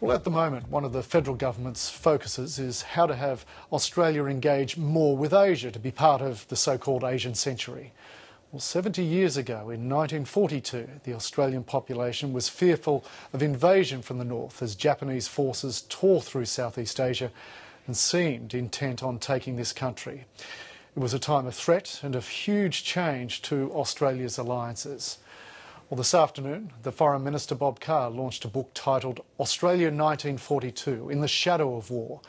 Well, at the moment, one of the federal government's focuses is how to have Australia engage more with Asia to be part of the so-called Asian century. Well, 70 years ago, in 1942, the Australian population was fearful of invasion from the north as Japanese forces tore through Southeast Asia and seemed intent on taking this country. It was a time of threat and of huge change to Australia's alliances. Well, this afternoon, the Foreign Minister Bob Carr launched a book titled Australia 1942, In the Shadow of War.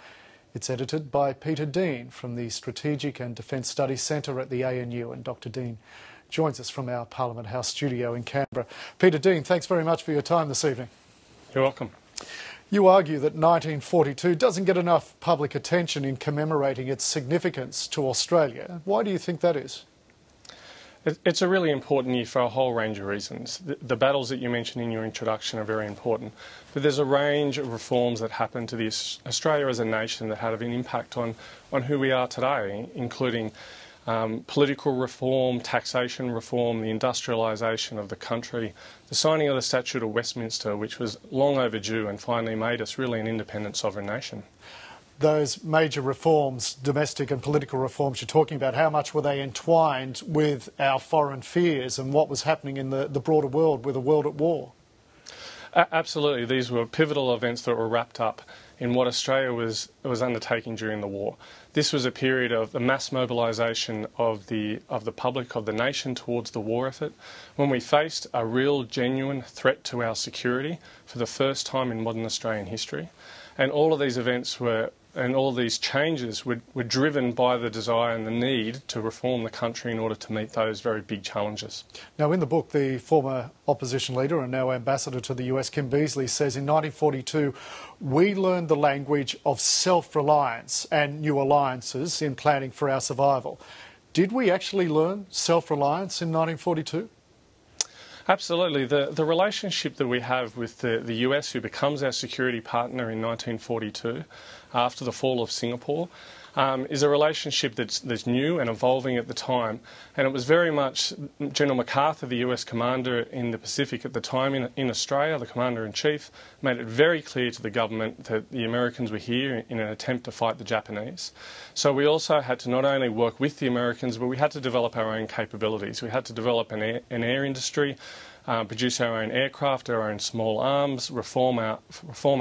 It's edited by Peter Dean from the Strategic and Defence Studies Centre at the ANU, and Dr Dean joins us from our Parliament House studio in Canberra. Peter Dean, thanks very much for your time this evening. You're welcome. You argue that 1942 doesn't get enough public attention in commemorating its significance to Australia. Why do you think that is? It's a really important year for a whole range of reasons. The battles that you mentioned in your introduction are very important, but there's a range of reforms that happened to Australia as a nation that had an impact on who we are today, including political reform, taxation reform, the industrialisation of the country, the signing of the Statute of Westminster, which was long overdue and finally made us really an independent sovereign nation. Those major reforms, domestic and political reforms you're talking about, how much were they entwined with our foreign fears and what was happening in the broader world, with a world at war? Absolutely. These were pivotal events that were wrapped up in what Australia was undertaking during the war. This was a period of the mass mobilisation of the public, of the nation towards the war effort, when we faced a real, genuine threat to our security for the first time in modern Australian history. And all of these events and all these changes were driven by the desire and the need to reform the country in order to meet those very big challenges. Now, in the book, the former opposition leader and now ambassador to the US, Kim Beazley, says in 1942, we learned the language of self-reliance and new alliances in planning for our survival. Did we actually learn self-reliance in 1942? Absolutely. The relationship that we have with the US, who becomes our security partner in 1942, after the fall of Singapore, is a relationship that's new and evolving at the time. And it was very much General MacArthur, the US commander in the Pacific at the time in Australia, the commander-in-chief, made it very clear to the government that the Americans were here in an attempt to fight the Japanese. So we also had to not only work with the Americans, but we had to develop our own capabilities. We had to develop an air industry, produce our own aircraft, our own small arms, reform our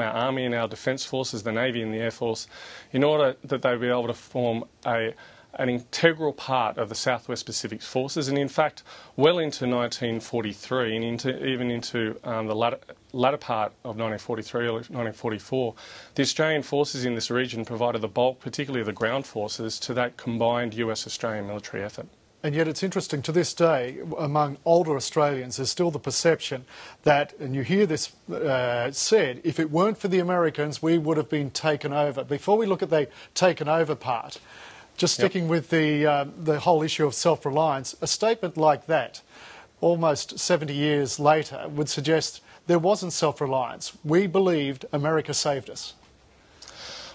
army and our defence forces, the Navy and the Air Force, in order that they would be able to form an integral part of the Southwest Pacific forces. And in fact, well into 1943 and even into the latter part of 1943 or 1944, the Australian forces in this region provided the bulk, particularly the ground forces, to that combined US-Australian military effort. And yet it's interesting, to this day, among older Australians, there's still the perception that, and you hear this said, if it weren't for the Americans, we would have been taken over. Before we look at the taken over part, just sticking with the whole issue of self-reliance, a statement like that, almost 70 years later, would suggest there wasn't self-reliance. We believed America saved us.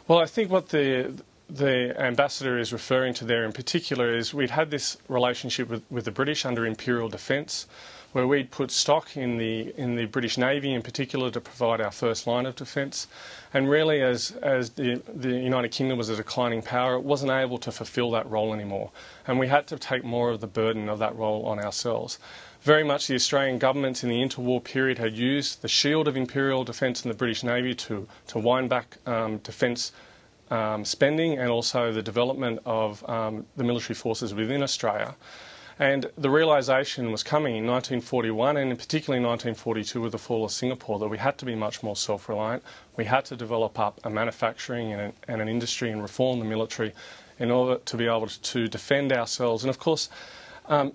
Well, I think what the ambassador is referring to there in particular is we'd had this relationship with the British under imperial defence, where we'd put stock in the British Navy in particular to provide our first line of defence. And really, as the United Kingdom was a declining power, it wasn't able to fulfil that role anymore. And we had to take more of the burden of that role on ourselves. Very much the Australian governments in the interwar period had used the shield of imperial defence and the British Navy to wind back defence spending and also the development of the military forces within Australia. And the realisation was coming in 1941 and in particularly 1942 with the fall of Singapore that we had to be much more self-reliant. We had to develop up a manufacturing and an industry and reform the military in order to be able to defend ourselves. And of course,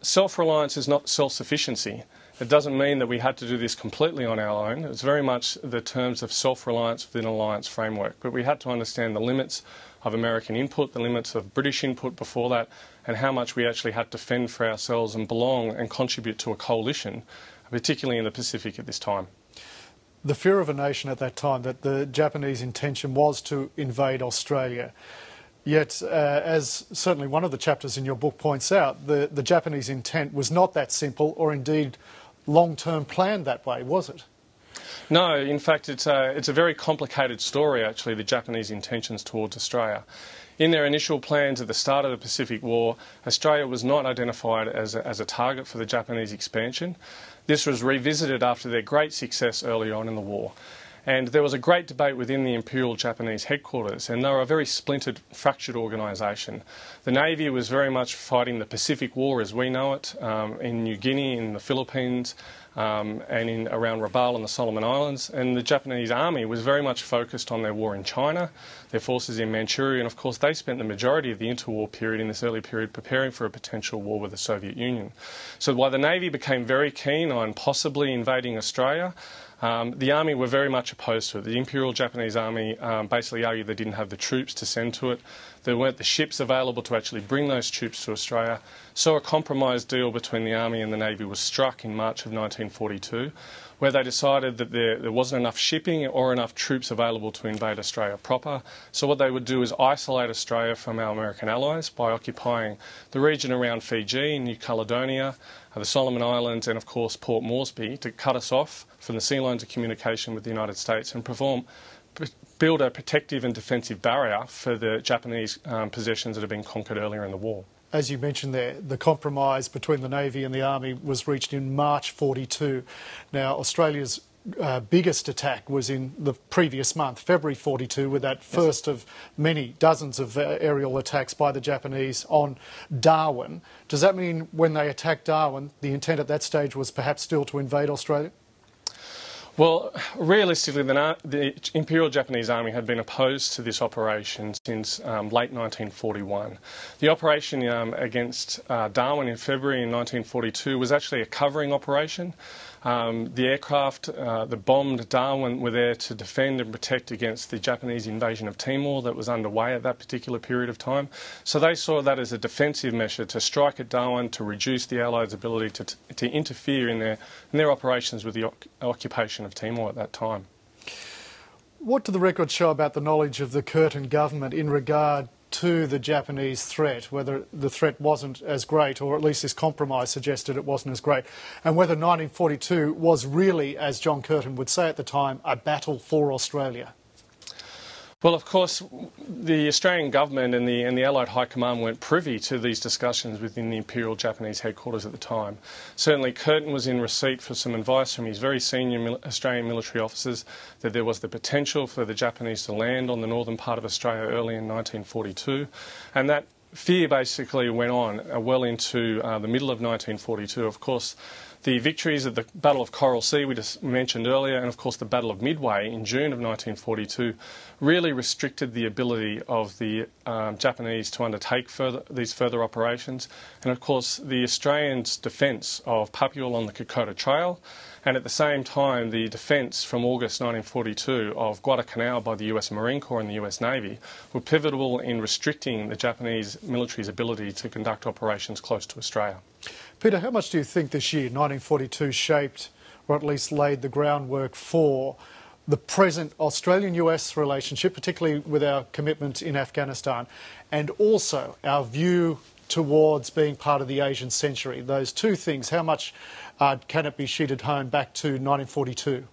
self-reliance is not self-sufficiency. It doesn't mean that we had to do this completely on our own. It's very much the terms of self-reliance within an alliance framework. But we had to understand the limits of American input, the limits of British input before that, and how much we actually had to fend for ourselves and belong and contribute to a coalition, particularly in the Pacific at this time. The fear of a nation at that time, that the Japanese intention was to invade Australia. Yet, as certainly one of the chapters in your book points out, the Japanese intent was not that simple or indeed long-term planned that way, was it? No, in fact, it's a very complicated story, actually, the Japanese intentions towards Australia. In their initial plans at the start of the Pacific War, Australia was not identified as a target for the Japanese expansion. This was revisited after their great success early on in the war. And there was a great debate within the Imperial Japanese headquarters, and they were a very splintered, fractured organisation. The Navy was very much fighting the Pacific War as we know it, in New Guinea, in the Philippines, and around Rabaul and the Solomon Islands. And the Japanese Army was very much focused on their war in China, their forces in Manchuria, and of course they spent the majority of the interwar period in this early period preparing for a potential war with the Soviet Union. So while the Navy became very keen on possibly invading Australia, the Army were very much opposed to it. The Imperial Japanese Army basically argued they didn't have the troops to send to it. There weren't the ships available to actually bring those troops to Australia. So a compromise deal between the Army and the Navy was struck in March of 1942, where they decided that there wasn't enough shipping or enough troops available to invade Australia proper. So what they would do is isolate Australia from our American allies by occupying the region around Fiji, New Caledonia, the Solomon Islands, and of course Port Moresby, to cut us off from the sea lines of communication with the United States and build a protective and defensive barrier for the Japanese possessions that had been conquered earlier in the war. As you mentioned there, the compromise between the Navy and the Army was reached in March 42. Now, Australia's biggest attack was in the previous month, February 42, with that first of many dozens of aerial attacks by the Japanese on Darwin. Does that mean when they attacked Darwin, the intent at that stage was perhaps still to invade Australia? Well, realistically, the Imperial Japanese Army had been opposed to this operation since late 1941. The operation against Darwin in February in 1942 was actually a covering operation. The aircraft that bombed Darwin were there to defend and protect against the Japanese invasion of Timor that was underway at that particular period of time. So they saw that as a defensive measure to strike at Darwin, to reduce the Allies' ability to interfere in their operations with the occupation of Timor at that time. What do the records show about the knowledge of the Curtin government in regard to the Japanese threat, whether the threat wasn't as great, or at least this compromise suggested it wasn't as great, and whether 1942 was really, as John Curtin would say at the time, a battle for Australia? Well, of course, the Australian government and the Allied High Command weren't privy to these discussions within the Imperial Japanese headquarters at the time. Certainly, Curtin was in receipt for some advice from his very senior Australian military officers that there was the potential for the Japanese to land on the northern part of Australia early in 1942, and that fear basically went on well into the middle of 1942. Of course, the victories at the Battle of Coral Sea we just mentioned earlier, and of course the Battle of Midway in June of 1942, really restricted the ability of the Japanese to undertake these further operations. And of course the Australians' defence of Papua along the Kokoda Trail, and at the same time the defence from August 1942 of Guadalcanal by the US Marine Corps and the US Navy were pivotal in restricting the Japanese military's ability to conduct operations close to Australia. Peter, how much do you think this year, 1942, shaped, or at least laid the groundwork for the present Australian-US relationship, particularly with our commitment in Afghanistan, and also our view towards being part of the Asian century? Those two things, how much can it be sheeted home back to 1942?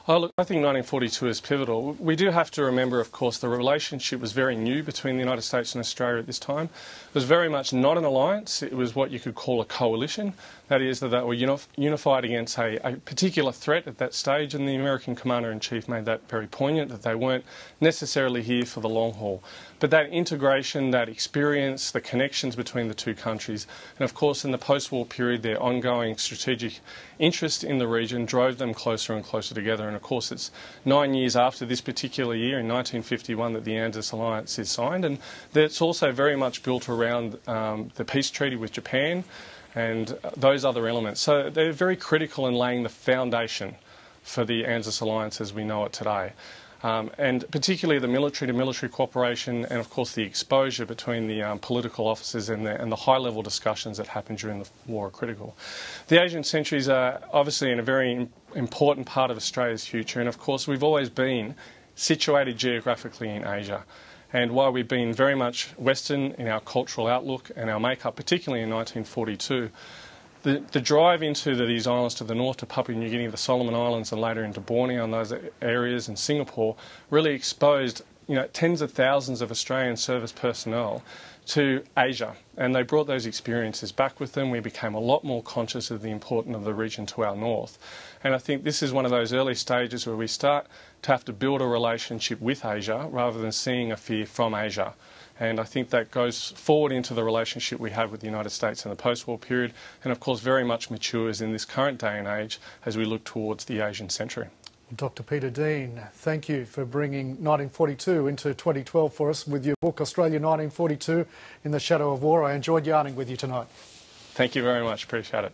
Oh, look, I think 1942 is pivotal. We do have to remember, of course, the relationship was very new between the United States and Australia at this time. It was very much not an alliance. It was what you could call a coalition. That is, that they were unified against a particular threat at that stage, and the American Commander-in-Chief made that very poignant, that they weren't necessarily here for the long haul. But that integration, that experience, the connections between the two countries, and of course in the post-war period their ongoing strategic interest in the region drove them closer and closer together. And of course it's 9 years after this particular year, in 1951, that the ANZUS alliance is signed, and it's also very much built around the peace treaty with Japan and those other elements. So they're very critical in laying the foundation for the ANZUS alliance as we know it today. And particularly the military-to-military cooperation, and of course the exposure between the political officers and the high-level discussions that happened during the war are critical. The Asian centuries are obviously in a very important part of Australia's future, and of course we've always been situated geographically in Asia. And while we've been very much Western in our cultural outlook and our makeup, particularly in 1942, the drive into these islands to the north, to Papua New Guinea, the Solomon Islands, and later into Borneo and those areas, and Singapore, really exposed tens of thousands of Australian service personnel to Asia, and they brought those experiences back with them. We became a lot more conscious of the importance of the region to our north, and I think this is one of those early stages where we start to have to build a relationship with Asia rather than seeing a fear from Asia. And I think that goes forward into the relationship we have with the United States in the post-war period, and of course very much matures in this current day and age as we look towards the Asian century. Dr. Peter Dean, thank you for bringing 1942 into 2012 for us with your book, Australia 1942 in the Shadow of War. I enjoyed yarning with you tonight. Thank you very much. Appreciate it.